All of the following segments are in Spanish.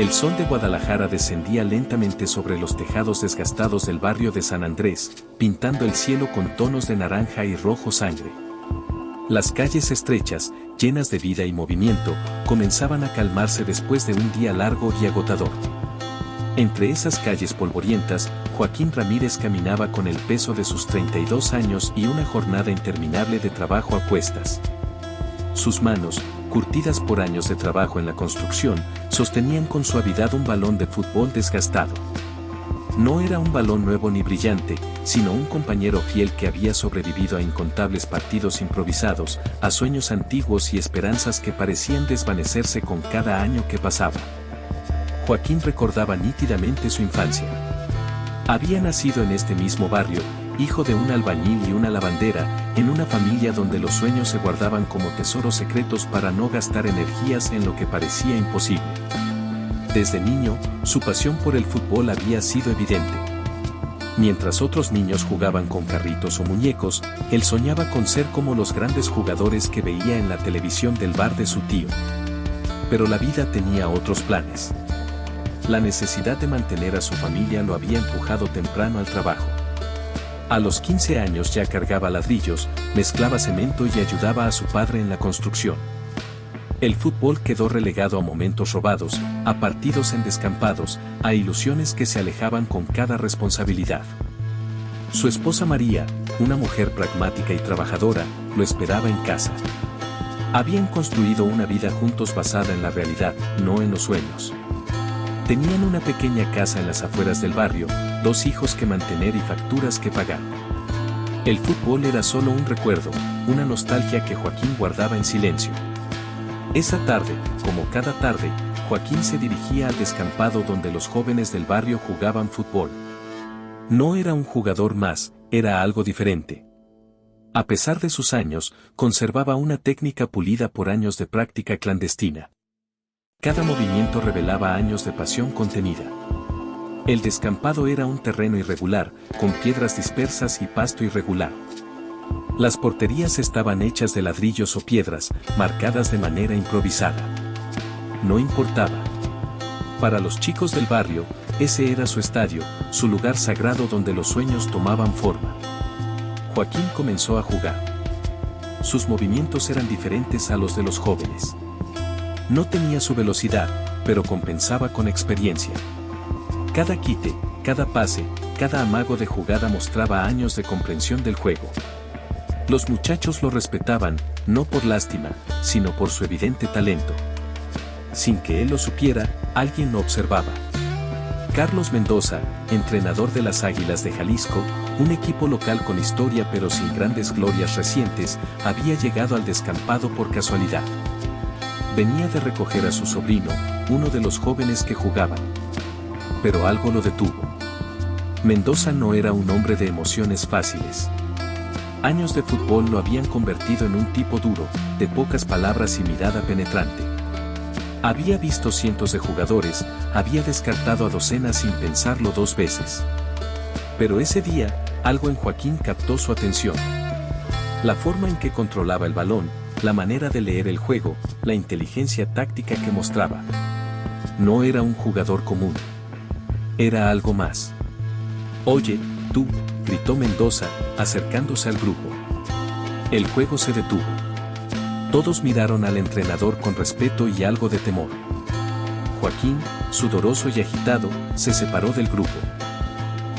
El sol de Guadalajara descendía lentamente sobre los tejados desgastados del barrio de San Andrés, pintando el cielo con tonos de naranja y rojo sangre. Las calles estrechas, llenas de vida y movimiento, comenzaban a calmarse después de un día largo y agotador. Entre esas calles polvorientas, Joaquín Ramírez caminaba con el peso de sus 32 años y una jornada interminable de trabajo a cuestas. Sus manos, curtidas por años de trabajo en la construcción, sostenían con suavidad un balón de fútbol desgastado. No era un balón nuevo ni brillante, sino un compañero fiel que había sobrevivido a incontables partidos improvisados, a sueños antiguos y esperanzas que parecían desvanecerse con cada año que pasaba. Joaquín recordaba nítidamente su infancia. Había nacido en este mismo barrio, hijo de un albañil y una lavandera, en una familia donde los sueños se guardaban como tesoros secretos para no gastar energías en lo que parecía imposible. Desde niño, su pasión por el fútbol había sido evidente. Mientras otros niños jugaban con carritos o muñecos, él soñaba con ser como los grandes jugadores que veía en la televisión del bar de su tío. Pero la vida tenía otros planes. La necesidad de mantener a su familia lo había empujado temprano al trabajo. A los 15 años ya cargaba ladrillos, mezclaba cemento y ayudaba a su padre en la construcción. El fútbol quedó relegado a momentos robados, a partidos en descampados, a ilusiones que se alejaban con cada responsabilidad. Su esposa María, una mujer pragmática y trabajadora, lo esperaba en casa. Habían construido una vida juntos basada en la realidad, no en los sueños. Tenían una pequeña casa en las afueras del barrio, 2 hijos que mantener y facturas que pagar. El fútbol era solo un recuerdo, una nostalgia que Joaquín guardaba en silencio. Esa tarde, como cada tarde, Joaquín se dirigía al descampado donde los jóvenes del barrio jugaban fútbol. No era un jugador más, era algo diferente. A pesar de sus años, conservaba una técnica pulida por años de práctica clandestina. Cada movimiento revelaba años de pasión contenida. El descampado era un terreno irregular, con piedras dispersas y pasto irregular. Las porterías estaban hechas de ladrillos o piedras, marcadas de manera improvisada. No importaba. Para los chicos del barrio, ese era su estadio, su lugar sagrado donde los sueños tomaban forma. Joaquín comenzó a jugar. Sus movimientos eran diferentes a los de los jóvenes. No tenía su velocidad, pero compensaba con experiencia. Cada quite, cada pase, cada amago de jugada mostraba años de comprensión del juego. Los muchachos lo respetaban, no por lástima, sino por su evidente talento. Sin que él lo supiera, alguien lo observaba. Carlos Mendoza, entrenador de las Águilas de Jalisco, un equipo local con historia pero sin grandes glorias recientes, había llegado al descampado por casualidad. Venía de recoger a su sobrino, uno de los jóvenes que jugaban. Pero algo lo detuvo. Mendoza no era un hombre de emociones fáciles. Años de fútbol lo habían convertido en un tipo duro, de pocas palabras y mirada penetrante. Había visto cientos de jugadores, había descartado a docenas sin pensarlo 2 veces. Pero ese día, algo en Joaquín captó su atención. La forma en que controlaba el balón, la manera de leer el juego, la inteligencia táctica que mostraba. No era un jugador común. Era algo más. «Oye, tú», gritó Mendoza, acercándose al grupo. El juego se detuvo. Todos miraron al entrenador con respeto y algo de temor. Joaquín, sudoroso y agitado, se separó del grupo.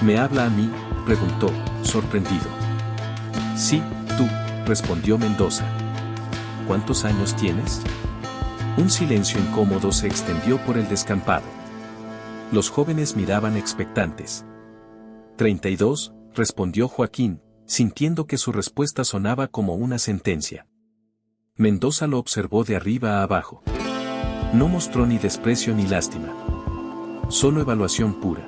«¿Me habla a mí?», preguntó, sorprendido. «Sí, tú», respondió Mendoza. «¿Cuántos años tienes?». Un silencio incómodo se extendió por el descampado. Los jóvenes miraban expectantes. 32, respondió Joaquín, sintiendo que su respuesta sonaba como una sentencia. Mendoza lo observó de arriba a abajo. No mostró ni desprecio ni lástima. Solo evaluación pura.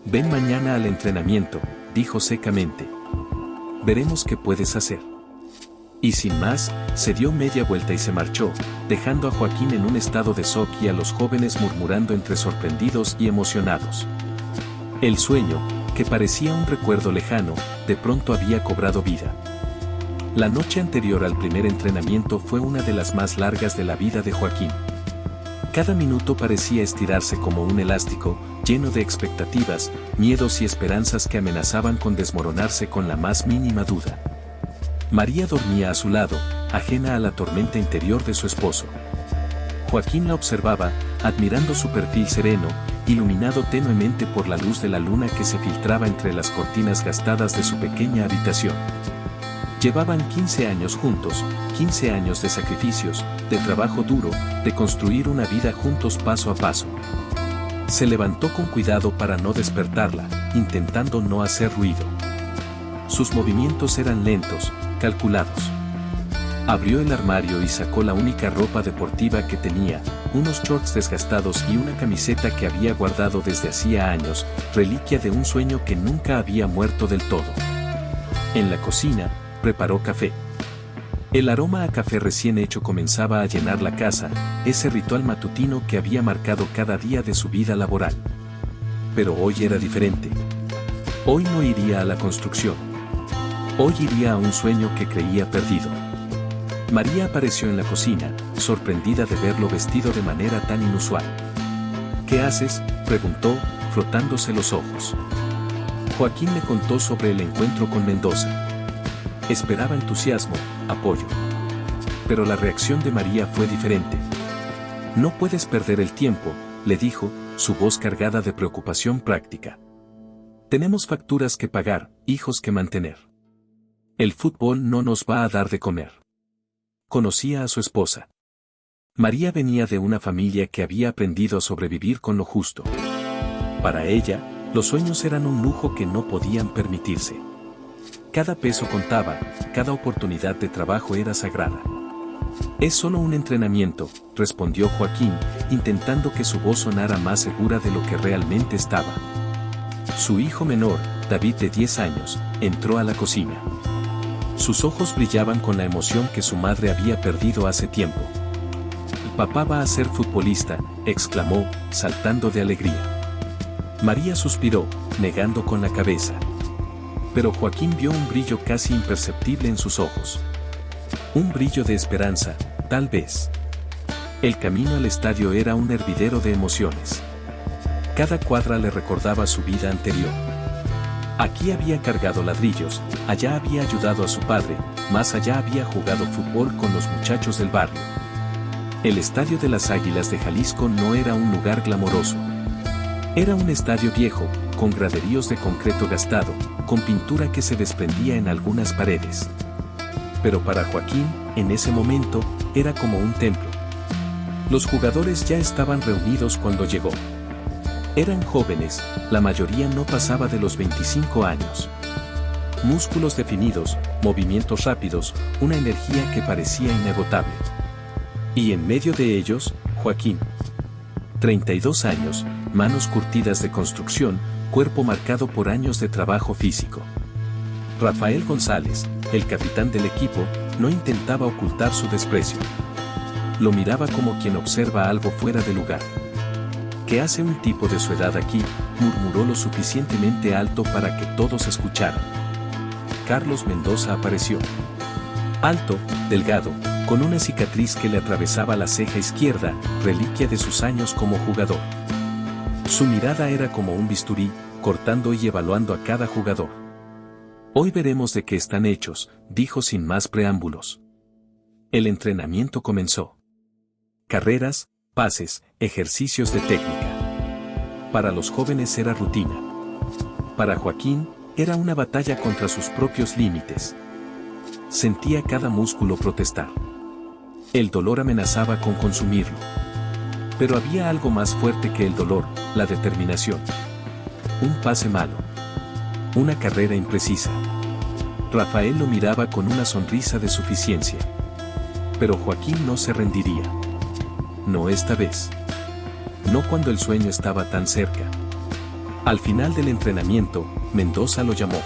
«Ven mañana al entrenamiento», dijo secamente. «Veremos qué puedes hacer». Y sin más, se dio media vuelta y se marchó, dejando a Joaquín en un estado de shock y a los jóvenes murmurando entre sorprendidos y emocionados. El sueño, que parecía un recuerdo lejano, de pronto había cobrado vida. La noche anterior al primer entrenamiento fue una de las más largas de la vida de Joaquín. Cada minuto parecía estirarse como un elástico, lleno de expectativas, miedos y esperanzas que amenazaban con desmoronarse con la más mínima duda. María dormía a su lado, ajena a la tormenta interior de su esposo. Joaquín la observaba, admirando su perfil sereno, iluminado tenuemente por la luz de la luna que se filtraba entre las cortinas gastadas de su pequeña habitación. Llevaban 15 años juntos, 15 años de sacrificios, de trabajo duro, de construir una vida juntos paso a paso. Se levantó con cuidado para no despertarla, intentando no hacer ruido. Sus movimientos eran lentos, calculados. Abrió el armario y sacó la única ropa deportiva que tenía, unos shorts desgastados y una camiseta que había guardado desde hacía años, reliquia de un sueño que nunca había muerto del todo. En la cocina, preparó café. El aroma a café recién hecho comenzaba a llenar la casa, ese ritual matutino que había marcado cada día de su vida laboral. Pero hoy era diferente. Hoy no iría a la construcción. Hoy iría a un sueño que creía perdido. María apareció en la cocina, sorprendida de verlo vestido de manera tan inusual. ¿Qué haces?, preguntó, frotándose los ojos. Joaquín le contó sobre el encuentro con Mendoza. Esperaba entusiasmo, apoyo. Pero la reacción de María fue diferente. No puedes perder el tiempo, le dijo, su voz cargada de preocupación práctica. Tenemos facturas que pagar, hijos que mantener. El fútbol no nos va a dar de comer. Conocía a su esposa. María venía de una familia que había aprendido a sobrevivir con lo justo. Para ella, los sueños eran un lujo que no podían permitirse. Cada peso contaba, cada oportunidad de trabajo era sagrada. Es solo un entrenamiento, respondió Joaquín, intentando que su voz sonara más segura de lo que realmente estaba. Su hijo menor, David de 10 años, entró a la cocina. Sus ojos brillaban con la emoción que su madre había perdido hace tiempo. «Papá va a ser futbolista», exclamó, saltando de alegría. María suspiró, negando con la cabeza. Pero Joaquín vio un brillo casi imperceptible en sus ojos. Un brillo de esperanza, tal vez. El camino al estadio era un hervidero de emociones. Cada cuadra le recordaba su vida anterior. Aquí había cargado ladrillos, allá había ayudado a su padre, más allá había jugado fútbol con los muchachos del barrio. El estadio de las Águilas de Jalisco no era un lugar glamoroso. Era un estadio viejo, con graderíos de concreto gastado, con pintura que se desprendía en algunas paredes. Pero para Joaquín, en ese momento, era como un templo. Los jugadores ya estaban reunidos cuando llegó. Eran jóvenes, la mayoría no pasaba de los 25 años. Músculos definidos, movimientos rápidos, una energía que parecía inagotable. Y en medio de ellos, Joaquín. 32 años, manos curtidas de construcción, cuerpo marcado por años de trabajo físico. Rafael González, el capitán del equipo, no intentaba ocultar su desprecio. Lo miraba como quien observa algo fuera de lugar. ¿Qué hace un tipo de su edad aquí?, murmuró lo suficientemente alto para que todos escucharan. Carlos Mendoza apareció. Alto, delgado, con una cicatriz que le atravesaba la ceja izquierda, reliquia de sus años como jugador. Su mirada era como un bisturí, cortando y evaluando a cada jugador. Hoy veremos de qué están hechos, dijo sin más preámbulos. El entrenamiento comenzó. Carreras, pases, ejercicios de técnica. Para los jóvenes era rutina. Para Joaquín, era una batalla contra sus propios límites. Sentía cada músculo protestar. El dolor amenazaba con consumirlo. Pero había algo más fuerte que el dolor, la determinación. Un pase malo. Una carrera imprecisa. Rafael lo miraba con una sonrisa de suficiencia. Pero Joaquín no se rendiría. No esta vez. No cuando el sueño estaba tan cerca. Al final del entrenamiento, Mendoza lo llamó.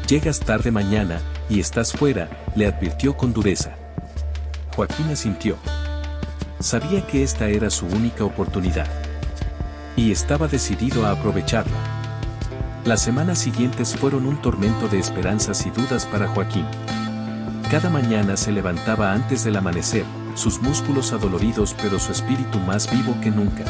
Llegas tarde mañana, y estás fuera, le advirtió con dureza. Joaquín asintió. Sabía que esta era su única oportunidad. Y estaba decidido a aprovecharla. Las semanas siguientes fueron un tormento de esperanzas y dudas para Joaquín. Cada mañana se levantaba antes del amanecer, sus músculos adoloridos pero su espíritu más vivo que nunca.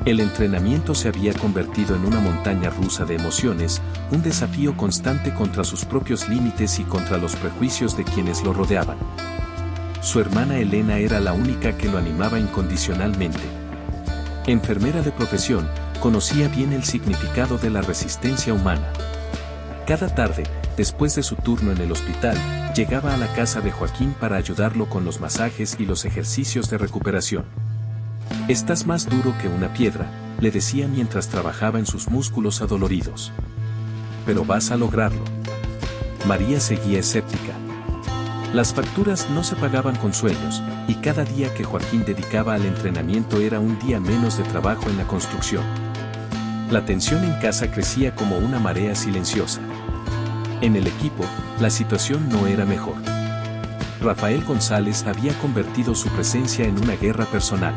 El entrenamiento se había convertido en una montaña rusa de emociones, un desafío constante contra sus propios límites y contra los prejuicios de quienes lo rodeaban. Su hermana Elena era la única que lo animaba incondicionalmente. Enfermera de profesión, conocía bien el significado de la resistencia humana. Cada tarde, después de su turno en el hospital, llegaba a la casa de Joaquín para ayudarlo con los masajes y los ejercicios de recuperación. «Estás más duro que una piedra», le decía mientras trabajaba en sus músculos adoloridos. «Pero vas a lograrlo». María seguía escéptica. Las facturas no se pagaban con sueños, y cada día que Joaquín dedicaba al entrenamiento era un día menos de trabajo en la construcción. La tensión en casa crecía como una marea silenciosa. En el equipo, la situación no era mejor. Rafael González había convertido su presencia en una guerra personal.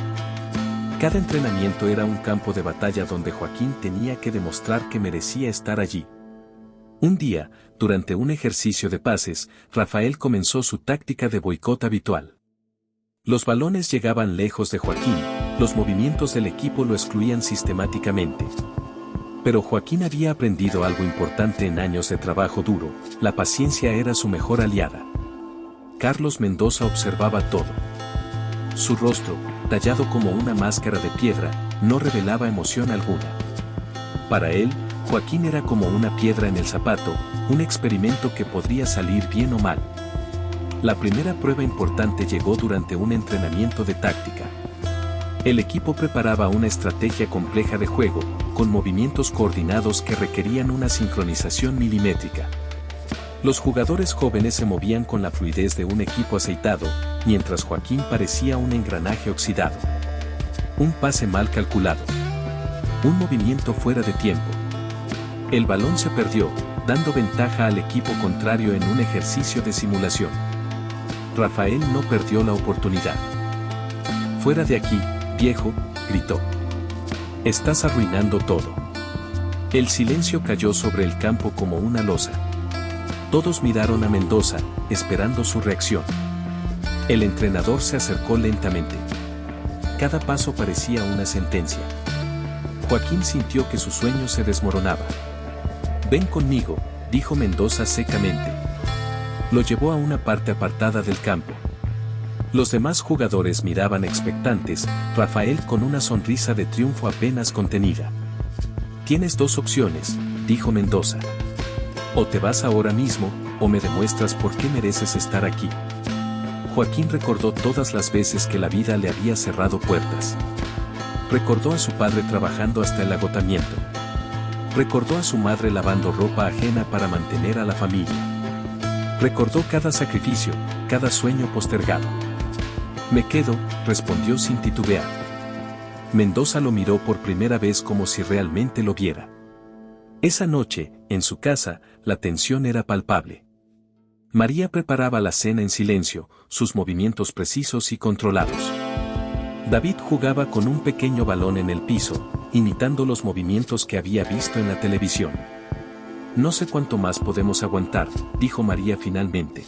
Cada entrenamiento era un campo de batalla donde Joaquín tenía que demostrar que merecía estar allí. Un día, durante un ejercicio de pases, Rafael comenzó su táctica de boicot habitual. Los balones llegaban lejos de Joaquín, los movimientos del equipo lo excluían sistemáticamente. Pero Joaquín había aprendido algo importante en años de trabajo duro: la paciencia era su mejor aliada. Carlos Mendoza observaba todo. Su rostro, tallado como una máscara de piedra, no revelaba emoción alguna. Para él, Joaquín era como una piedra en el zapato, un experimento que podría salir bien o mal. La primera prueba importante llegó durante un entrenamiento de táctica. El equipo preparaba una estrategia compleja de juego, con movimientos coordinados que requerían una sincronización milimétrica. Los jugadores jóvenes se movían con la fluidez de un equipo aceitado, mientras Joaquín parecía un engranaje oxidado. Un pase mal calculado. Un movimiento fuera de tiempo. El balón se perdió, dando ventaja al equipo contrario en un ejercicio de simulación. Rafael no perdió la oportunidad. «Fuera de aquí, viejo», gritó. «Estás arruinando todo». El silencio cayó sobre el campo como una losa. Todos miraron a Mendoza, esperando su reacción. El entrenador se acercó lentamente. Cada paso parecía una sentencia. Joaquín sintió que su sueño se desmoronaba. «Ven conmigo», dijo Mendoza secamente. Lo llevó a una parte apartada del campo. Los demás jugadores miraban expectantes, Rafael con una sonrisa de triunfo apenas contenida. «Tienes dos opciones», dijo Mendoza. «O te vas ahora mismo, o me demuestras por qué mereces estar aquí». Joaquín recordó todas las veces que la vida le había cerrado puertas. Recordó a su padre trabajando hasta el agotamiento. Recordó a su madre lavando ropa ajena para mantener a la familia. Recordó cada sacrificio, cada sueño postergado. «Me quedo», respondió sin titubear. Mendoza lo miró por primera vez como si realmente lo viera. Esa noche, en su casa, la tensión era palpable. María preparaba la cena en silencio, sus movimientos precisos y controlados. David jugaba con un pequeño balón en el piso, imitando los movimientos que había visto en la televisión. «No sé cuánto más podemos aguantar», dijo María finalmente.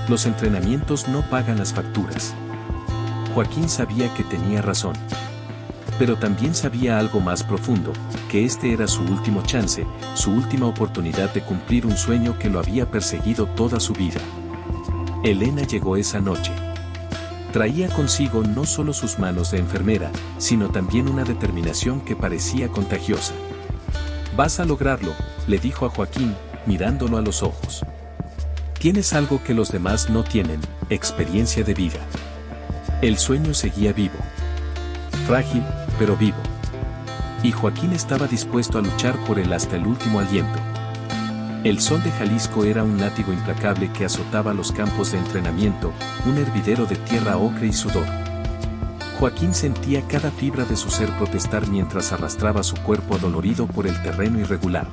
«Los entrenamientos no pagan las facturas». Joaquín sabía que tenía razón. Pero también sabía algo más profundo, que este era su último chance, su última oportunidad de cumplir un sueño que lo había perseguido toda su vida. Elena llegó esa noche. Traía consigo no solo sus manos de enfermera, sino también una determinación que parecía contagiosa. «Vas a lograrlo», le dijo a Joaquín, mirándolo a los ojos. «Tienes algo que los demás no tienen, experiencia de vida». El sueño seguía vivo. Frágil, pero vivo. Y Joaquín estaba dispuesto a luchar por él hasta el último aliento. El sol de Jalisco era un látigo implacable que azotaba los campos de entrenamiento, un hervidero de tierra ocre y sudor. Joaquín sentía cada fibra de su ser protestar mientras arrastraba su cuerpo adolorido por el terreno irregular.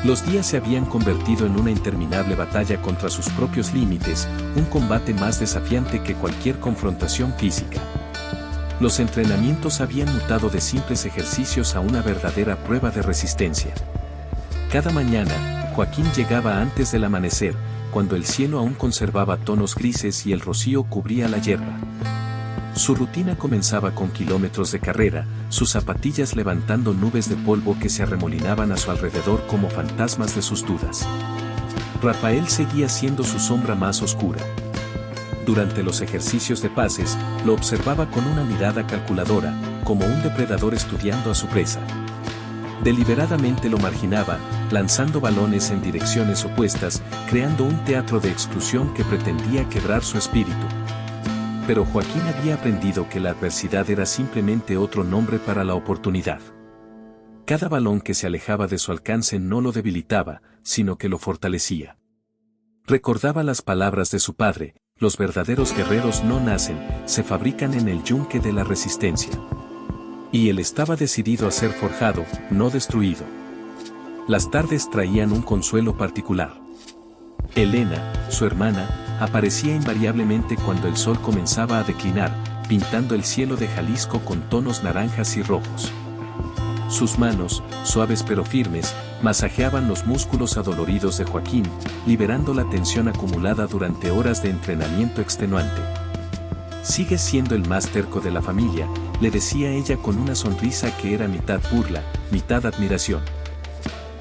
Los días se habían convertido en una interminable batalla contra sus propios límites, un combate más desafiante que cualquier confrontación física. Los entrenamientos habían mutado de simples ejercicios a una verdadera prueba de resistencia. Cada mañana, Joaquín llegaba antes del amanecer, cuando el cielo aún conservaba tonos grises y el rocío cubría la hierba. Su rutina comenzaba con kilómetros de carrera, sus zapatillas levantando nubes de polvo que se arremolinaban a su alrededor como fantasmas de sus dudas. Rafael seguía siendo su sombra más oscura. Durante los ejercicios de pases, lo observaba con una mirada calculadora, como un depredador estudiando a su presa. Deliberadamente lo marginaba, lanzando balones en direcciones opuestas, creando un teatro de exclusión que pretendía quebrar su espíritu. Pero Joaquín había aprendido que la adversidad era simplemente otro nombre para la oportunidad. Cada balón que se alejaba de su alcance no lo debilitaba, sino que lo fortalecía. Recordaba las palabras de su padre: los verdaderos guerreros no nacen, se fabrican en el yunque de la resistencia. Y él estaba decidido a ser forjado, no destruido. Las tardes traían un consuelo particular. Elena, su hermana, aparecía invariablemente cuando el sol comenzaba a declinar, pintando el cielo de Jalisco con tonos naranjas y rojos. Sus manos, suaves pero firmes, masajeaban los músculos adoloridos de Joaquín, liberando la tensión acumulada durante horas de entrenamiento extenuante. «Sigues siendo el más terco de la familia», le decía ella con una sonrisa que era mitad burla, mitad admiración.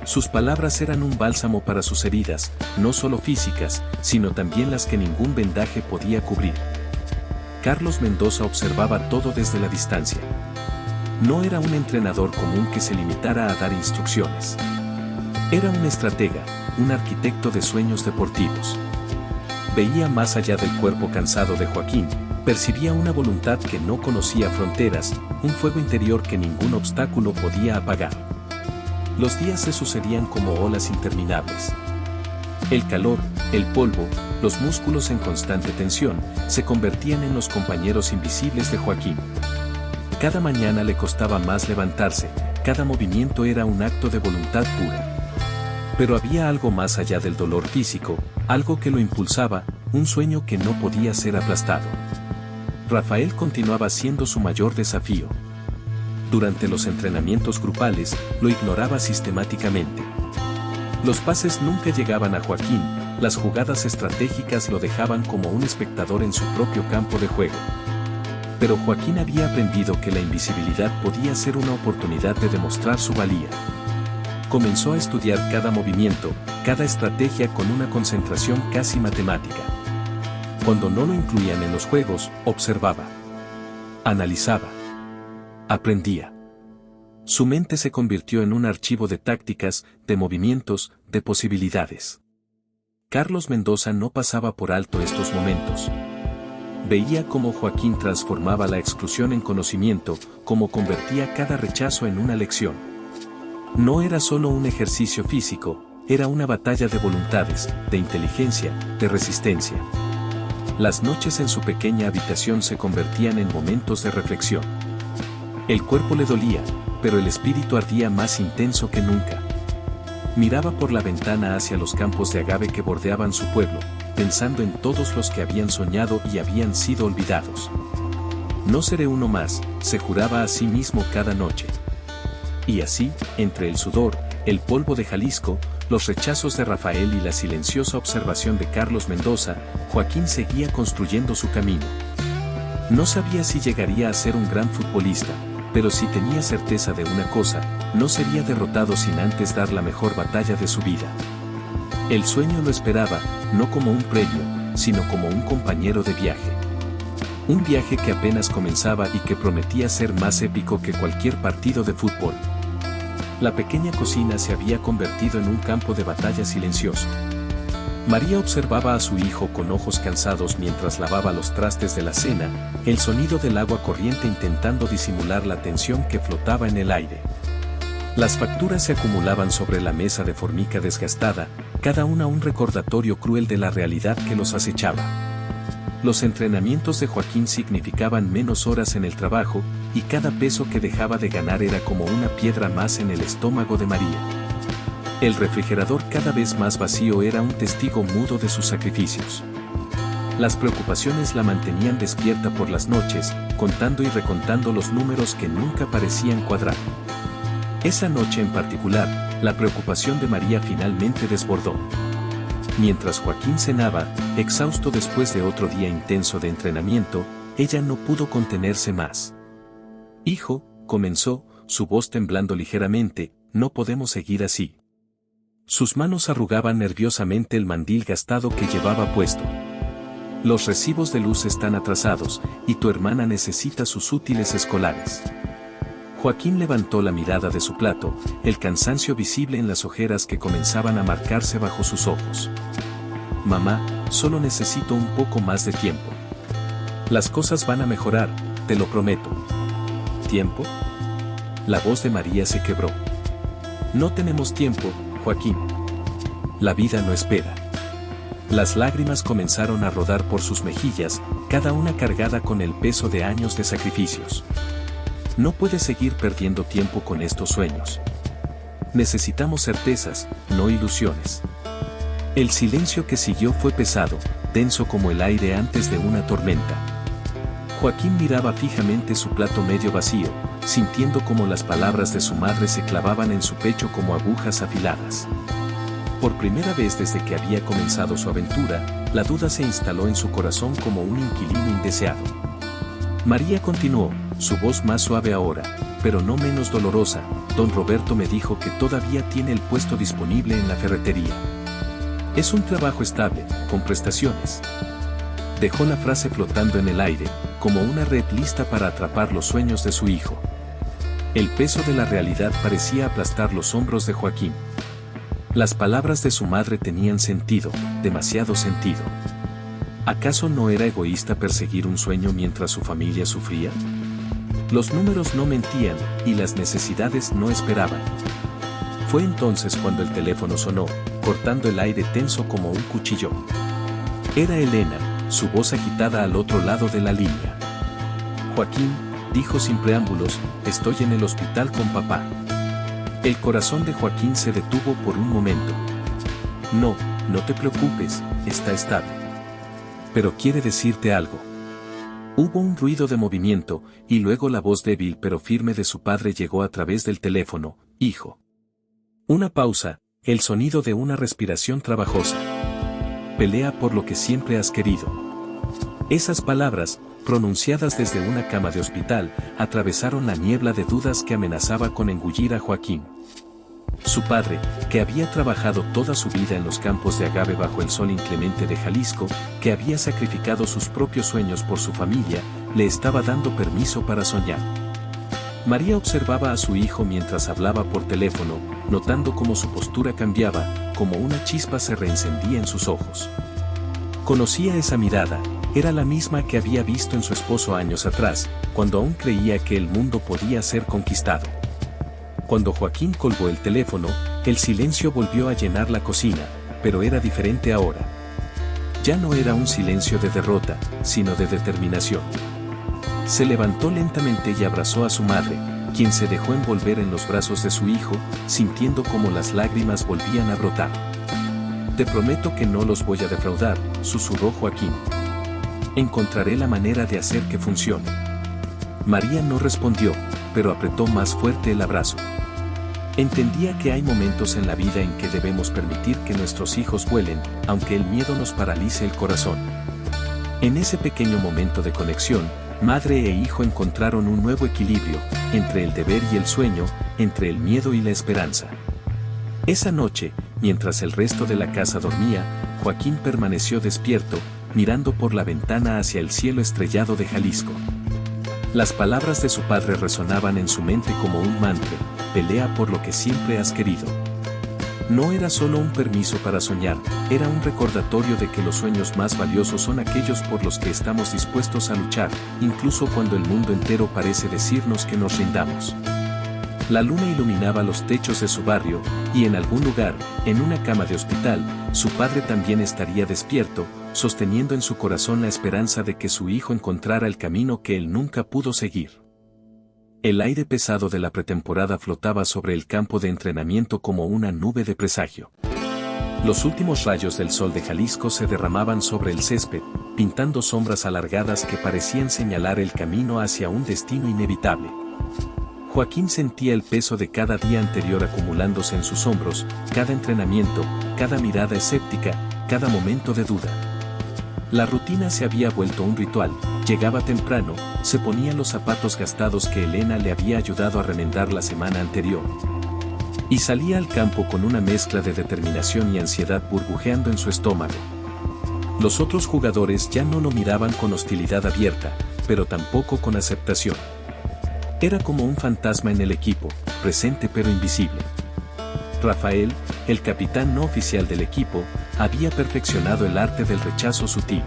Sus palabras eran un bálsamo para sus heridas, no solo físicas, sino también las que ningún vendaje podía cubrir. Carlos Mendoza observaba todo desde la distancia. No era un entrenador común que se limitara a dar instrucciones. Era un estratega, un arquitecto de sueños deportivos. Veía más allá del cuerpo cansado de Joaquín, percibía una voluntad que no conocía fronteras, un fuego interior que ningún obstáculo podía apagar. Los días se sucedían como olas interminables. El calor, el polvo, los músculos en constante tensión, se convertían en los compañeros invisibles de Joaquín. Cada mañana le costaba más levantarse, cada movimiento era un acto de voluntad pura. Pero había algo más allá del dolor físico, algo que lo impulsaba, un sueño que no podía ser aplastado. Rafael continuaba siendo su mayor desafío. Durante los entrenamientos grupales, lo ignoraba sistemáticamente. Los pases nunca llegaban a Joaquín, las jugadas estratégicas lo dejaban como un espectador en su propio campo de juego. Pero Joaquín había aprendido que la invisibilidad podía ser una oportunidad de demostrar su valía. Comenzó a estudiar cada movimiento, cada estrategia con una concentración casi matemática. Cuando no lo incluían en los juegos, observaba, analizaba, aprendía. Su mente se convirtió en un archivo de tácticas, de movimientos, de posibilidades. Carlos Mendoza no pasaba por alto estos momentos. Veía cómo Joaquín transformaba la exclusión en conocimiento, cómo convertía cada rechazo en una lección. No era solo un ejercicio físico, era una batalla de voluntades, de inteligencia, de resistencia. Las noches en su pequeña habitación se convertían en momentos de reflexión. El cuerpo le dolía, pero el espíritu ardía más intenso que nunca. Miraba por la ventana hacia los campos de agave que bordeaban su pueblo, pensando en todos los que habían soñado y habían sido olvidados. No seré uno más, se juraba a sí mismo cada noche. Y así, entre el sudor, el polvo de Jalisco, los rechazos de Rafael y la silenciosa observación de Carlos Mendoza, Joaquín seguía construyendo su camino. No sabía si llegaría a ser un gran futbolista, pero sí tenía certeza de una cosa: no sería derrotado sin antes dar la mejor batalla de su vida. El sueño lo esperaba, no como un premio, sino como un compañero de viaje. Un viaje que apenas comenzaba y que prometía ser más épico que cualquier partido de fútbol. La pequeña cocina se había convertido en un campo de batalla silencioso. María observaba a su hijo con ojos cansados mientras lavaba los trastes de la cena, el sonido del agua corriente intentando disimular la tensión que flotaba en el aire. Las facturas se acumulaban sobre la mesa de formica desgastada, cada una un recordatorio cruel de la realidad que los acechaba. Los entrenamientos de Joaquín significaban menos horas en el trabajo, y cada peso que dejaba de ganar era como una piedra más en el estómago de María. El refrigerador cada vez más vacío era un testigo mudo de sus sacrificios. Las preocupaciones la mantenían despierta por las noches, contando y recontando los números que nunca parecían cuadrar. Esa noche en particular, la preocupación de María finalmente desbordó. Mientras Joaquín cenaba, exhausto después de otro día intenso de entrenamiento, ella no pudo contenerse más. «Hijo», comenzó, su voz temblando ligeramente, «no podemos seguir así». Sus manos arrugaban nerviosamente el mandil gastado que llevaba puesto. «Los recibos de luz están atrasados, y tu hermana necesita sus útiles escolares». Joaquín levantó la mirada de su plato, el cansancio visible en las ojeras que comenzaban a marcarse bajo sus ojos. «Mamá, solo necesito un poco más de tiempo. Las cosas van a mejorar, te lo prometo». «¿Tiempo?». La voz de María se quebró. «No tenemos tiempo, Joaquín. La vida no espera». Las lágrimas comenzaron a rodar por sus mejillas, cada una cargada con el peso de años de sacrificios. «No puedes seguir perdiendo tiempo con estos sueños. Necesitamos certezas, no ilusiones». El silencio que siguió fue pesado, denso como el aire antes de una tormenta. Joaquín miraba fijamente su plato medio vacío, sintiendo como las palabras de su madre se clavaban en su pecho como agujas afiladas. Por primera vez desde que había comenzado su aventura, la duda se instaló en su corazón como un inquilino indeseado. María continuó, su voz más suave ahora, pero no menos dolorosa: «Don Roberto me dijo que todavía tiene el puesto disponible en la ferretería. Es un trabajo estable, con prestaciones». Dejó la frase flotando en el aire, como una red lista para atrapar los sueños de su hijo. El peso de la realidad parecía aplastar los hombros de Joaquín. Las palabras de su madre tenían sentido, demasiado sentido. ¿Acaso no era egoísta perseguir un sueño mientras su familia sufría? Los números no mentían, y las necesidades no esperaban. Fue entonces cuando el teléfono sonó, cortando el aire tenso como un cuchillo. Era Elena, su voz agitada al otro lado de la línea. «Joaquín», dijo sin preámbulos, «estoy en el hospital con papá». El corazón de Joaquín se detuvo por un momento. «No, no te preocupes, está estable. Pero quiere decirte algo». Hubo un ruido de movimiento, y luego la voz débil pero firme de su padre llegó a través del teléfono: «Hijo». Una pausa, el sonido de una respiración trabajosa. «Pelea por lo que siempre has querido». Esas palabras, pronunciadas desde una cama de hospital, atravesaron la niebla de dudas que amenazaba con engullir a Joaquín. Su padre, que había trabajado toda su vida en los campos de agave bajo el sol inclemente de Jalisco, que había sacrificado sus propios sueños por su familia, le estaba dando permiso para soñar. María observaba a su hijo mientras hablaba por teléfono, notando cómo su postura cambiaba, como una chispa se reencendía en sus ojos. Conocía esa mirada, era la misma que había visto en su esposo años atrás, cuando aún creía que el mundo podía ser conquistado. Cuando Joaquín colgó el teléfono, el silencio volvió a llenar la cocina, pero era diferente ahora. Ya no era un silencio de derrota, sino de determinación. Se levantó lentamente y abrazó a su madre, quien se dejó envolver en los brazos de su hijo, sintiendo cómo las lágrimas volvían a brotar. «Te prometo que no los voy a defraudar», susurró Joaquín. «Encontraré la manera de hacer que funcione». María no respondió, pero apretó más fuerte el abrazo. Entendía que hay momentos en la vida en que debemos permitir que nuestros hijos vuelen, aunque el miedo nos paralice el corazón. En ese pequeño momento de conexión, madre e hijo encontraron un nuevo equilibrio, entre el deber y el sueño, entre el miedo y la esperanza. Esa noche, mientras el resto de la casa dormía, Joaquín permaneció despierto, mirando por la ventana hacia el cielo estrellado de Jalisco. Las palabras de su padre resonaban en su mente como un mantra: «Pelea por lo que siempre has querido». No era solo un permiso para soñar, era un recordatorio de que los sueños más valiosos son aquellos por los que estamos dispuestos a luchar, incluso cuando el mundo entero parece decirnos que nos rindamos. La luna iluminaba los techos de su barrio, y en algún lugar, en una cama de hospital, su padre también estaría despierto, sosteniendo en su corazón la esperanza de que su hijo encontrara el camino que él nunca pudo seguir. El aire pesado de la pretemporada flotaba sobre el campo de entrenamiento como una nube de presagio. Los últimos rayos del sol de Jalisco se derramaban sobre el césped, pintando sombras alargadas que parecían señalar el camino hacia un destino inevitable. Joaquín sentía el peso de cada día anterior acumulándose en sus hombros, cada entrenamiento, cada mirada escéptica, cada momento de duda. La rutina se había vuelto un ritual, llegaba temprano, se ponía los zapatos gastados que Elena le había ayudado a remendar la semana anterior. Y salía al campo con una mezcla de determinación y ansiedad burbujeando en su estómago. Los otros jugadores ya no lo miraban con hostilidad abierta, pero tampoco con aceptación. Era como un fantasma en el equipo, presente pero invisible. Rafael, el capitán no oficial del equipo, había perfeccionado el arte del rechazo sutil.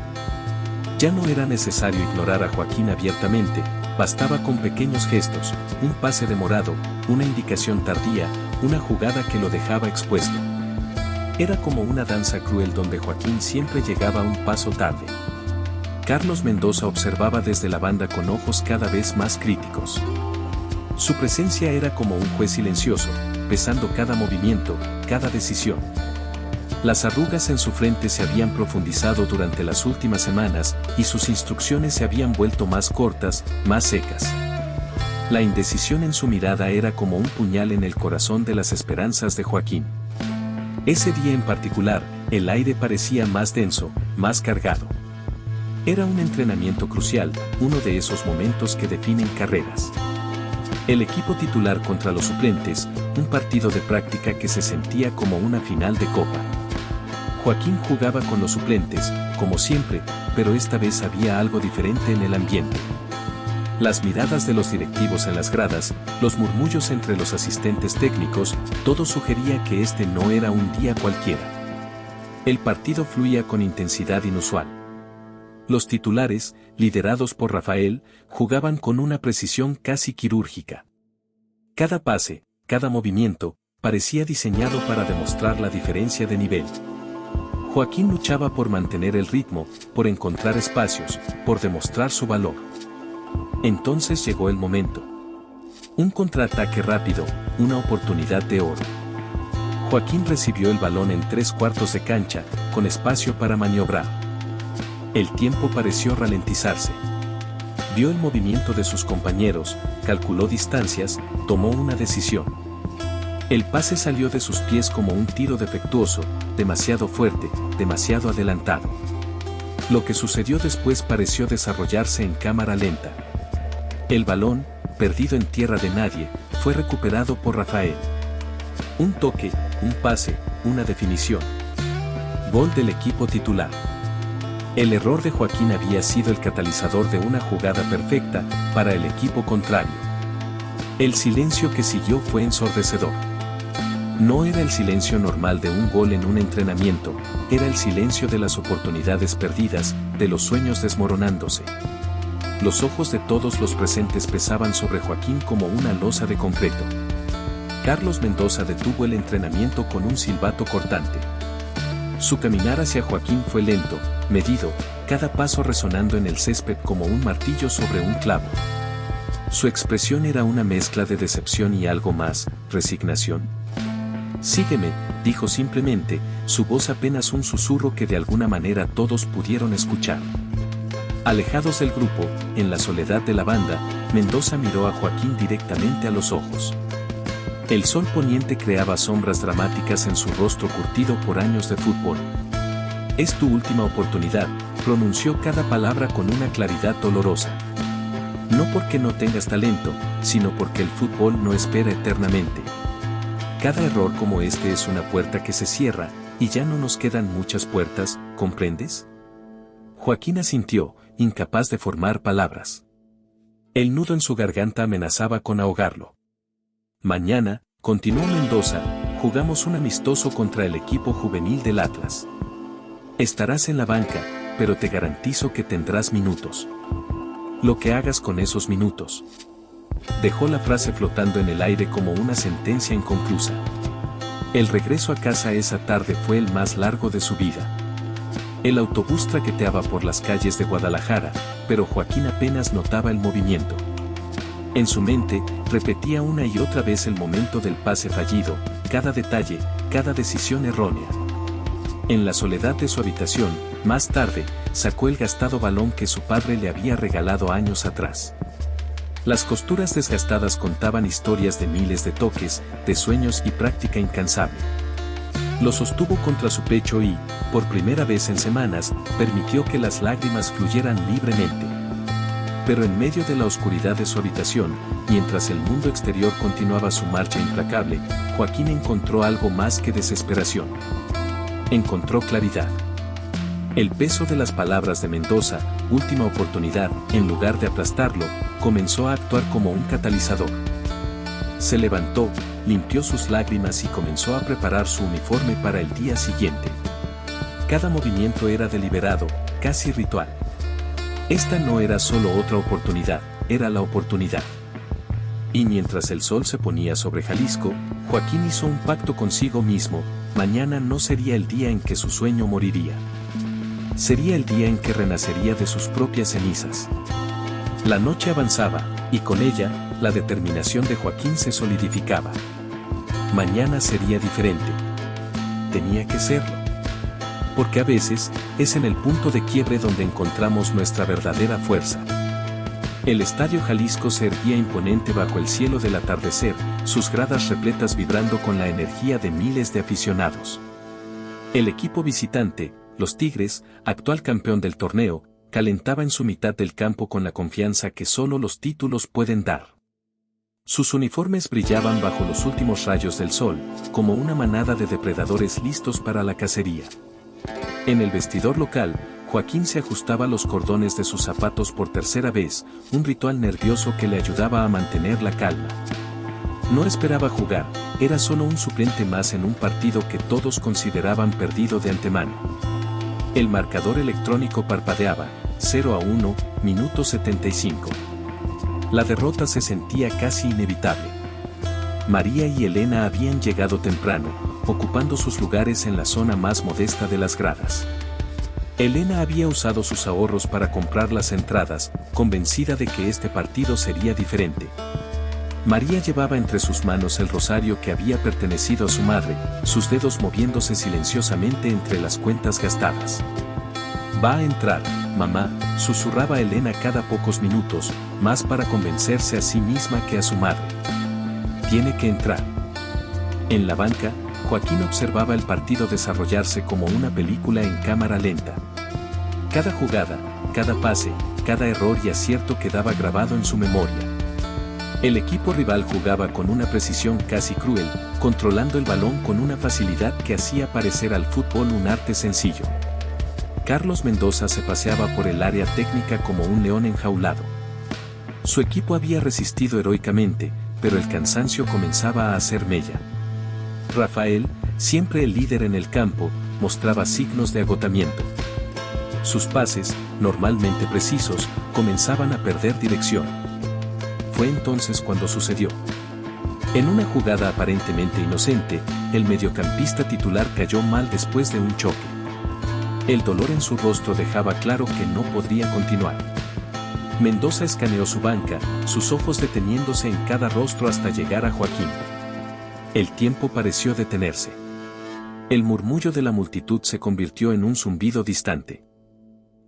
Ya no era necesario ignorar a Joaquín abiertamente, bastaba con pequeños gestos, un pase demorado, una indicación tardía, una jugada que lo dejaba expuesto. Era como una danza cruel donde Joaquín siempre llegaba un paso tarde. Carlos Mendoza observaba desde la banda con ojos cada vez más críticos. Su presencia era como un juez silencioso, pesando cada movimiento, cada decisión. Las arrugas en su frente se habían profundizado durante las últimas semanas y sus instrucciones se habían vuelto más cortas, más secas. La indecisión en su mirada era como un puñal en el corazón de las esperanzas de Joaquín. Ese día en particular, el aire parecía más denso, más cargado. Era un entrenamiento crucial, uno de esos momentos que definen carreras. El equipo titular contra los suplentes, un partido de práctica que se sentía como una final de copa. Joaquín jugaba con los suplentes, como siempre, pero esta vez había algo diferente en el ambiente. Las miradas de los directivos en las gradas, los murmullos entre los asistentes técnicos, todo sugería que este no era un día cualquiera. El partido fluía con intensidad inusual. Los titulares, liderados por Rafael, jugaban con una precisión casi quirúrgica. Cada pase, cada movimiento, parecía diseñado para demostrar la diferencia de nivel. Joaquín luchaba por mantener el ritmo, por encontrar espacios, por demostrar su valor. Entonces llegó el momento. Un contraataque rápido, una oportunidad de oro. Joaquín recibió el balón en 3/4 de cancha, con espacio para maniobrar. El tiempo pareció ralentizarse. Vio el movimiento de sus compañeros, calculó distancias, tomó una decisión. El pase salió de sus pies como un tiro defectuoso, demasiado fuerte, demasiado adelantado. Lo que sucedió después pareció desarrollarse en cámara lenta. El balón, perdido en tierra de nadie, fue recuperado por Rafael. Un toque, un pase, una definición. Gol del equipo titular. El error de Joaquín había sido el catalizador de una jugada perfecta para el equipo contrario. El silencio que siguió fue ensordecedor. No era el silencio normal de un gol en un entrenamiento, era el silencio de las oportunidades perdidas, de los sueños desmoronándose. Los ojos de todos los presentes pesaban sobre Joaquín como una losa de concreto. Carlos Mendoza detuvo el entrenamiento con un silbato cortante. Su caminar hacia Joaquín fue lento, medido, cada paso resonando en el césped como un martillo sobre un clavo. Su expresión era una mezcla de decepción y algo más, resignación. «Sígueme», dijo simplemente, su voz apenas un susurro que de alguna manera todos pudieron escuchar. Alejados del grupo, en la soledad de la banda, Mendoza miró a Joaquín directamente a los ojos. El sol poniente creaba sombras dramáticas en su rostro curtido por años de fútbol. «Es tu última oportunidad», pronunció cada palabra con una claridad dolorosa. No porque no tengas talento, sino porque el fútbol no espera eternamente. Cada error como este es una puerta que se cierra, y ya no nos quedan muchas puertas, ¿comprendes? Joaquín asintió, incapaz de formar palabras. El nudo en su garganta amenazaba con ahogarlo. «Mañana», continuó Mendoza, «jugamos un amistoso contra el equipo juvenil del Atlas. Estarás en la banca, pero te garantizo que tendrás minutos. Lo que hagas con esos minutos». Dejó la frase flotando en el aire como una sentencia inconclusa. El regreso a casa esa tarde fue el más largo de su vida. El autobús traqueteaba por las calles de Guadalajara, pero Joaquín apenas notaba el movimiento. En su mente, repetía una y otra vez el momento del pase fallido, cada detalle, cada decisión errónea. En la soledad de su habitación, más tarde, sacó el gastado balón que su padre le había regalado años atrás. Las costuras desgastadas contaban historias de miles de toques, de sueños y práctica incansable. Lo sostuvo contra su pecho y, por primera vez en semanas, permitió que las lágrimas fluyeran libremente. Pero en medio de la oscuridad de su habitación, mientras el mundo exterior continuaba su marcha implacable, Joaquín encontró algo más que desesperación. Encontró claridad. El peso de las palabras de Mendoza, última oportunidad, en lugar de aplastarlo, comenzó a actuar como un catalizador. Se levantó, limpió sus lágrimas y comenzó a preparar su uniforme para el día siguiente. Cada movimiento era deliberado, casi ritual. Esta no era solo otra oportunidad, era la oportunidad. Y mientras el sol se ponía sobre Jalisco, Joaquín hizo un pacto consigo mismo: mañana no sería el día en que su sueño moriría. Sería el día en que renacería de sus propias cenizas. La noche avanzaba, y con ella, la determinación de Joaquín se solidificaba. Mañana sería diferente. Tenía que serlo. Porque a veces, es en el punto de quiebre donde encontramos nuestra verdadera fuerza. El Estadio Jalisco se erguía imponente bajo el cielo del atardecer, sus gradas repletas vibrando con la energía de miles de aficionados. El equipo visitante, los Tigres, actual campeón del torneo, calentaba en su mitad del campo con la confianza que solo los títulos pueden dar. Sus uniformes brillaban bajo los últimos rayos del sol, como una manada de depredadores listos para la cacería. En el vestidor local, Joaquín se ajustaba los cordones de sus zapatos por tercera vez, un ritual nervioso que le ayudaba a mantener la calma. No esperaba jugar, era solo un suplente más en un partido que todos consideraban perdido de antemano. El marcador electrónico parpadeaba, 0-1, minuto 75. La derrota se sentía casi inevitable. María y Elena habían llegado temprano, ocupando sus lugares en la zona más modesta de las gradas. Elena había usado sus ahorros para comprar las entradas, convencida de que este partido sería diferente. María llevaba entre sus manos el rosario que había pertenecido a su madre, sus dedos moviéndose silenciosamente entre las cuentas gastadas. «Va a entrar, mamá», susurraba Elena cada pocos minutos, más para convencerse a sí misma que a su madre. «Tiene que entrar». En la banca, Joaquín observaba el partido desarrollarse como una película en cámara lenta. Cada jugada, cada pase, cada error y acierto quedaba grabado en su memoria. El equipo rival jugaba con una precisión casi cruel, controlando el balón con una facilidad que hacía parecer al fútbol un arte sencillo. Carlos Mendoza se paseaba por el área técnica como un león enjaulado. Su equipo había resistido heroicamente, pero el cansancio comenzaba a hacer mella. Rafael, siempre el líder en el campo, mostraba signos de agotamiento. Sus pases, normalmente precisos, comenzaban a perder dirección. Fue entonces cuando sucedió. En una jugada aparentemente inocente, el mediocampista titular cayó mal después de un choque. El dolor en su rostro dejaba claro que no podría continuar. Mendoza escaneó su banca, sus ojos deteniéndose en cada rostro hasta llegar a Joaquín. El tiempo pareció detenerse. El murmullo de la multitud se convirtió en un zumbido distante.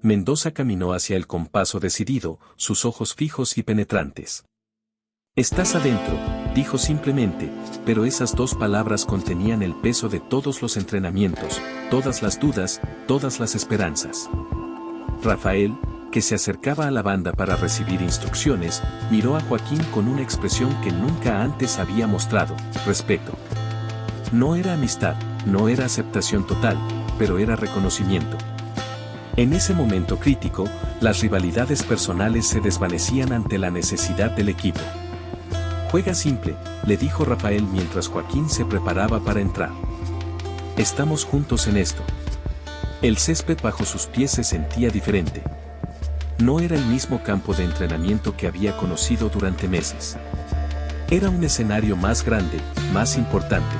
Mendoza caminó hacia él con paso decidido, sus ojos fijos y penetrantes. «Estás adentro», dijo simplemente, pero esas dos palabras contenían el peso de todos los entrenamientos, todas las dudas, todas las esperanzas. Rafael, que se acercaba a la banda para recibir instrucciones, miró a Joaquín con una expresión que nunca antes había mostrado: respeto. No era amistad, no era aceptación total, pero era reconocimiento. En ese momento crítico, las rivalidades personales se desvanecían ante la necesidad del equipo. «Juega simple», le dijo Rafael mientras Joaquín se preparaba para entrar. «Estamos juntos en esto». El césped bajo sus pies se sentía diferente. No era el mismo campo de entrenamiento que había conocido durante meses. Era un escenario más grande, más importante.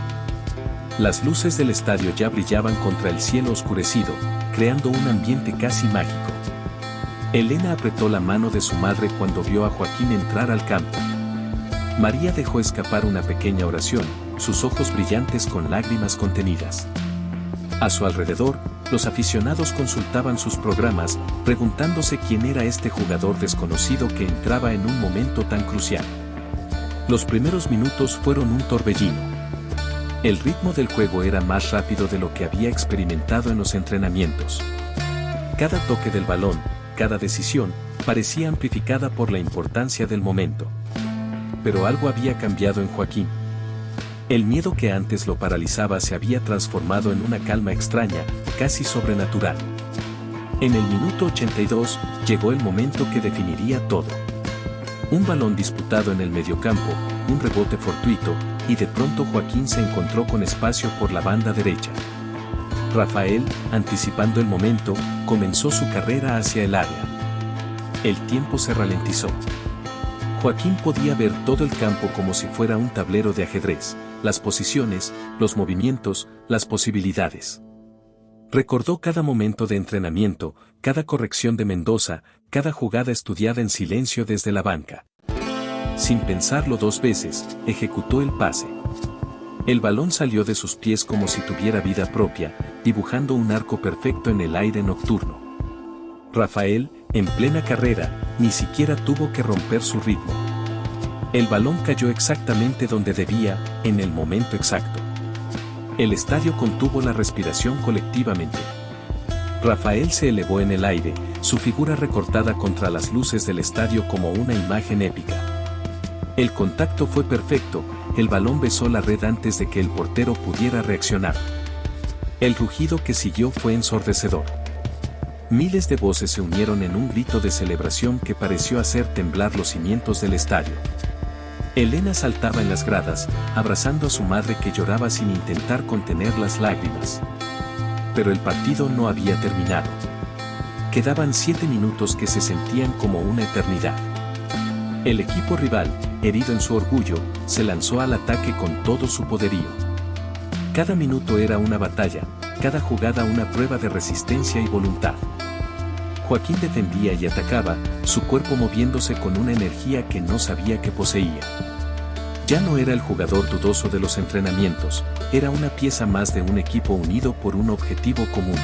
Las luces del estadio ya brillaban contra el cielo oscurecido, creando un ambiente casi mágico. Elena apretó la mano de su madre cuando vio a Joaquín entrar al campo. María dejó escapar una pequeña oración, sus ojos brillantes con lágrimas contenidas. A su alrededor, los aficionados consultaban sus programas, preguntándose quién era este jugador desconocido que entraba en un momento tan crucial. Los primeros minutos fueron un torbellino. El ritmo del juego era más rápido de lo que había experimentado en los entrenamientos. Cada toque del balón, cada decisión, parecía amplificada por la importancia del momento. Pero algo había cambiado en Joaquín. El miedo que antes lo paralizaba se había transformado en una calma extraña, casi sobrenatural. En el minuto 82, llegó el momento que definiría todo. Un balón disputado en el mediocampo, un rebote fortuito, y de pronto Joaquín se encontró con espacio por la banda derecha. Rafael, anticipando el momento, comenzó su carrera hacia el área. El tiempo se ralentizó. Joaquín podía ver todo el campo como si fuera un tablero de ajedrez, las posiciones, los movimientos, las posibilidades. Recordó cada momento de entrenamiento, cada corrección de Mendoza, cada jugada estudiada en silencio desde la banca. Sin pensarlo dos veces, ejecutó el pase. El balón salió de sus pies como si tuviera vida propia, dibujando un arco perfecto en el aire nocturno. Rafael, en plena carrera, ni siquiera tuvo que romper su ritmo. El balón cayó exactamente donde debía, en el momento exacto. El estadio contuvo la respiración colectivamente. Rafael se elevó en el aire, su figura recortada contra las luces del estadio como una imagen épica. El contacto fue perfecto, el balón besó la red antes de que el portero pudiera reaccionar. El rugido que siguió fue ensordecedor. Miles de voces se unieron en un grito de celebración que pareció hacer temblar los cimientos del estadio. Elena saltaba en las gradas, abrazando a su madre que lloraba sin intentar contener las lágrimas. Pero el partido no había terminado. Quedaban 7 minutos que se sentían como una eternidad. El equipo rival, herido en su orgullo, se lanzó al ataque con todo su poderío. Cada minuto era una batalla, cada jugada una prueba de resistencia y voluntad. Joaquín defendía y atacaba, su cuerpo moviéndose con una energía que no sabía que poseía. Ya no era el jugador dudoso de los entrenamientos, era una pieza más de un equipo unido por un objetivo común.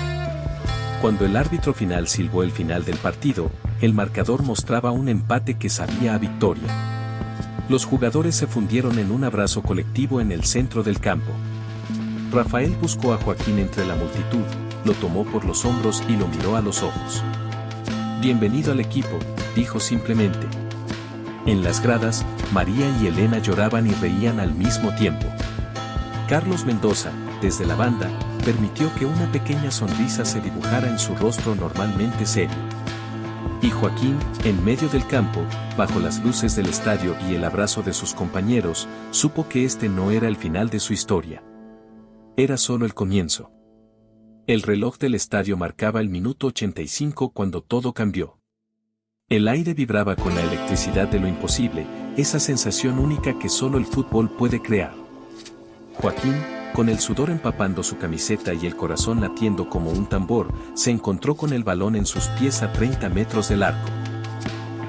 Cuando el árbitro final silbó el final del partido, el marcador mostraba un empate que sabía a victoria. Los jugadores se fundieron en un abrazo colectivo en el centro del campo. Rafael buscó a Joaquín entre la multitud, lo tomó por los hombros y lo miró a los ojos. «Bienvenido al equipo», dijo simplemente. En las gradas, María y Elena lloraban y reían al mismo tiempo. Carlos Mendoza, desde la banda, permitió que una pequeña sonrisa se dibujara en su rostro normalmente serio. Y Joaquín, en medio del campo, bajo las luces del estadio y el abrazo de sus compañeros, supo que este no era el final de su historia. Era solo el comienzo. El reloj del estadio marcaba el minuto 85 cuando todo cambió. El aire vibraba con la electricidad de lo imposible, esa sensación única que solo el fútbol puede crear. Joaquín, con el sudor empapando su camiseta y el corazón latiendo como un tambor, se encontró con el balón en sus pies a 30 metros del arco.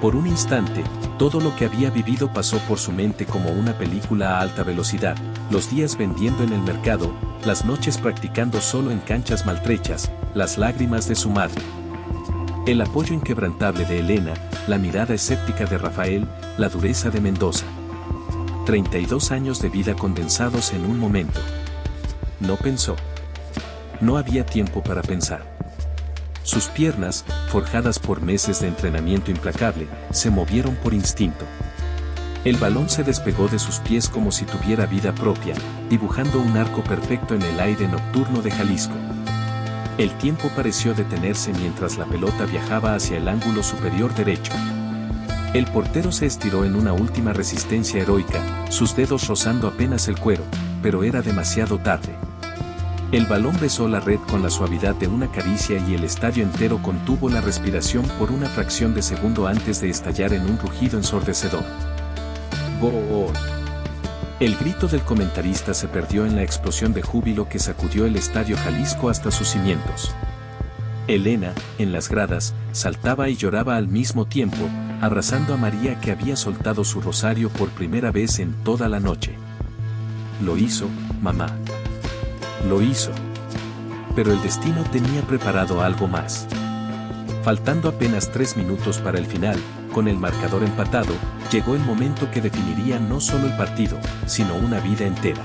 Por un instante, todo lo que había vivido pasó por su mente como una película a alta velocidad, los días vendiendo en el mercado, las noches practicando solo en canchas maltrechas, las lágrimas de su madre. El apoyo inquebrantable de Elena, la mirada escéptica de Rafael, la dureza de Mendoza. 32 años de vida condensados en un momento. No pensó. No había tiempo para pensar. Sus piernas, forjadas por meses de entrenamiento implacable, se movieron por instinto. El balón se despegó de sus pies como si tuviera vida propia, dibujando un arco perfecto en el aire nocturno de Jalisco. El tiempo pareció detenerse mientras la pelota viajaba hacia el ángulo superior derecho. El portero se estiró en una última resistencia heroica, sus dedos rozando apenas el cuero, pero era demasiado tarde. El balón besó la red con la suavidad de una caricia y el estadio entero contuvo la respiración por una fracción de segundo antes de estallar en un rugido ensordecedor. ¡Gol! El grito del comentarista se perdió en la explosión de júbilo que sacudió el estadio Jalisco hasta sus cimientos. Elena, en las gradas, saltaba y lloraba al mismo tiempo, abrazando a María que había soltado su rosario por primera vez en toda la noche. Lo hizo, mamá. Lo hizo. Pero el destino tenía preparado algo más. Faltando apenas 3 minutos para el final, con el marcador empatado, llegó el momento que definiría no solo el partido, sino una vida entera.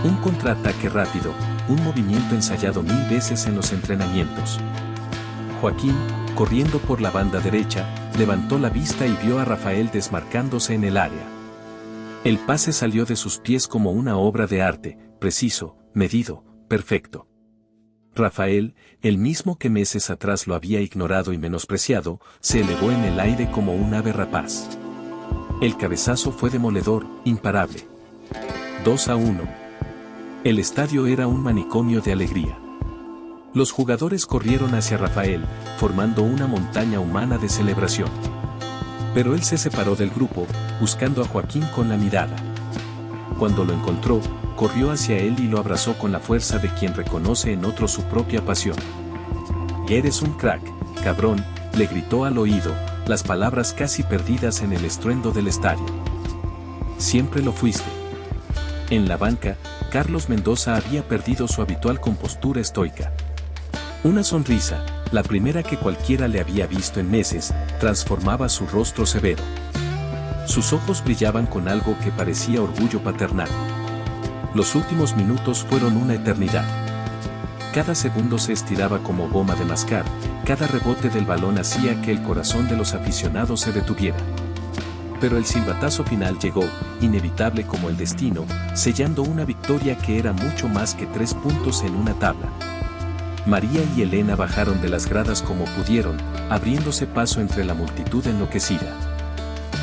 Un contraataque rápido, un movimiento ensayado 1000 veces en los entrenamientos. Joaquín, corriendo por la banda derecha, levantó la vista y vio a Rafael desmarcándose en el área. El pase salió de sus pies como una obra de arte, preciso, medido, perfecto. Rafael, el mismo que meses atrás lo había ignorado y menospreciado, se elevó en el aire como un ave rapaz. El cabezazo fue demoledor, imparable. 2-1. El estadio era un manicomio de alegría. Los jugadores corrieron hacia Rafael, formando una montaña humana de celebración. Pero él se separó del grupo, buscando a Joaquín con la mirada. Cuando lo encontró, corrió hacia él y lo abrazó con la fuerza de quien reconoce en otro su propia pasión. «Eres un crack, cabrón», le gritó al oído, las palabras casi perdidas en el estruendo del estadio. «Siempre lo fuiste». En la banca, Carlos Mendoza había perdido su habitual compostura estoica. Una sonrisa, la primera que cualquiera le había visto en meses, transformaba su rostro severo. Sus ojos brillaban con algo que parecía orgullo paternal. Los últimos minutos fueron una eternidad. Cada segundo se estiraba como goma de mascar, cada rebote del balón hacía que el corazón de los aficionados se detuviera. Pero el silbatazo final llegó, inevitable como el destino, sellando una victoria que era mucho más que 3 puntos en una tabla. María y Elena bajaron de las gradas como pudieron, abriéndose paso entre la multitud enloquecida.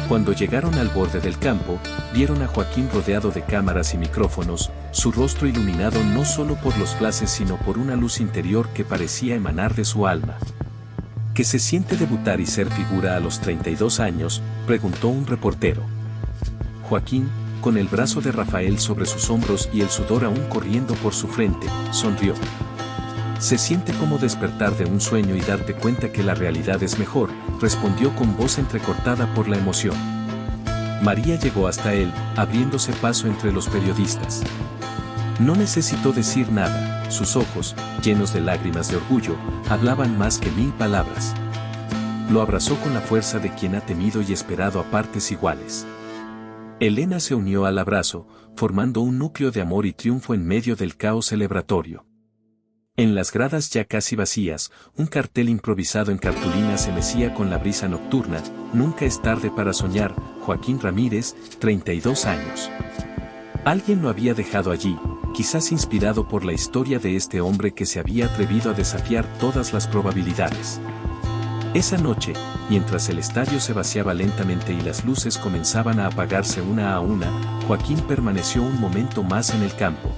Cuando llegaron al borde del campo, vieron a Joaquín rodeado de cámaras y micrófonos, su rostro iluminado no solo por los flashes sino por una luz interior que parecía emanar de su alma. ¿Qué se siente debutar y ser figura a los 32 años?, preguntó un reportero. Joaquín, con el brazo de Rafael sobre sus hombros y el sudor aún corriendo por su frente, sonrió. «Se siente como despertar de un sueño y darte cuenta que la realidad es mejor», respondió con voz entrecortada por la emoción. María llegó hasta él, abriéndose paso entre los periodistas. No necesitó decir nada, sus ojos, llenos de lágrimas de orgullo, hablaban más que 1000 palabras. Lo abrazó con la fuerza de quien ha temido y esperado a partes iguales. Elena se unió al abrazo, formando un núcleo de amor y triunfo en medio del caos celebratorio. En las gradas ya casi vacías, un cartel improvisado en cartulina se mecía con la brisa nocturna: «Nunca es tarde para soñar, Joaquín Ramírez, 32 años». Alguien lo había dejado allí, quizás inspirado por la historia de este hombre que se había atrevido a desafiar todas las probabilidades. Esa noche, mientras el estadio se vaciaba lentamente y las luces comenzaban a apagarse una a una, Joaquín permaneció un momento más en el campo.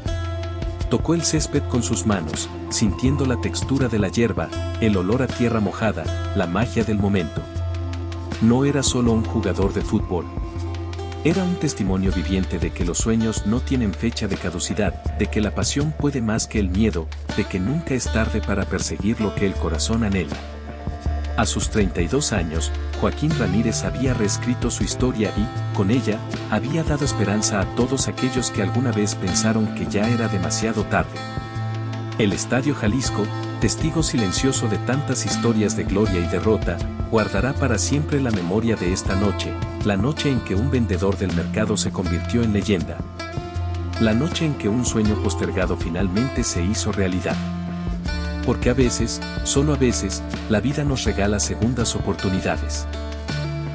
Tocó el césped con sus manos, sintiendo la textura de la hierba, el olor a tierra mojada, la magia del momento. No era solo un jugador de fútbol. Era un testimonio viviente de que los sueños no tienen fecha de caducidad, de que la pasión puede más que el miedo, de que nunca es tarde para perseguir lo que el corazón anhela. A sus 32 años, Joaquín Ramírez había reescrito su historia y, con ella, había dado esperanza a todos aquellos que alguna vez pensaron que ya era demasiado tarde. El Estadio Jalisco, testigo silencioso de tantas historias de gloria y derrota, guardará para siempre la memoria de esta noche, la noche en que un vendedor del mercado se convirtió en leyenda. La noche en que un sueño postergado finalmente se hizo realidad. Porque a veces, solo a veces, la vida nos regala segundas oportunidades.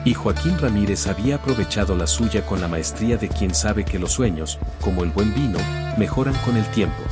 Y Joaquín Ramírez había aprovechado la suya con la maestría de quien sabe que los sueños, como el buen vino, mejoran con el tiempo.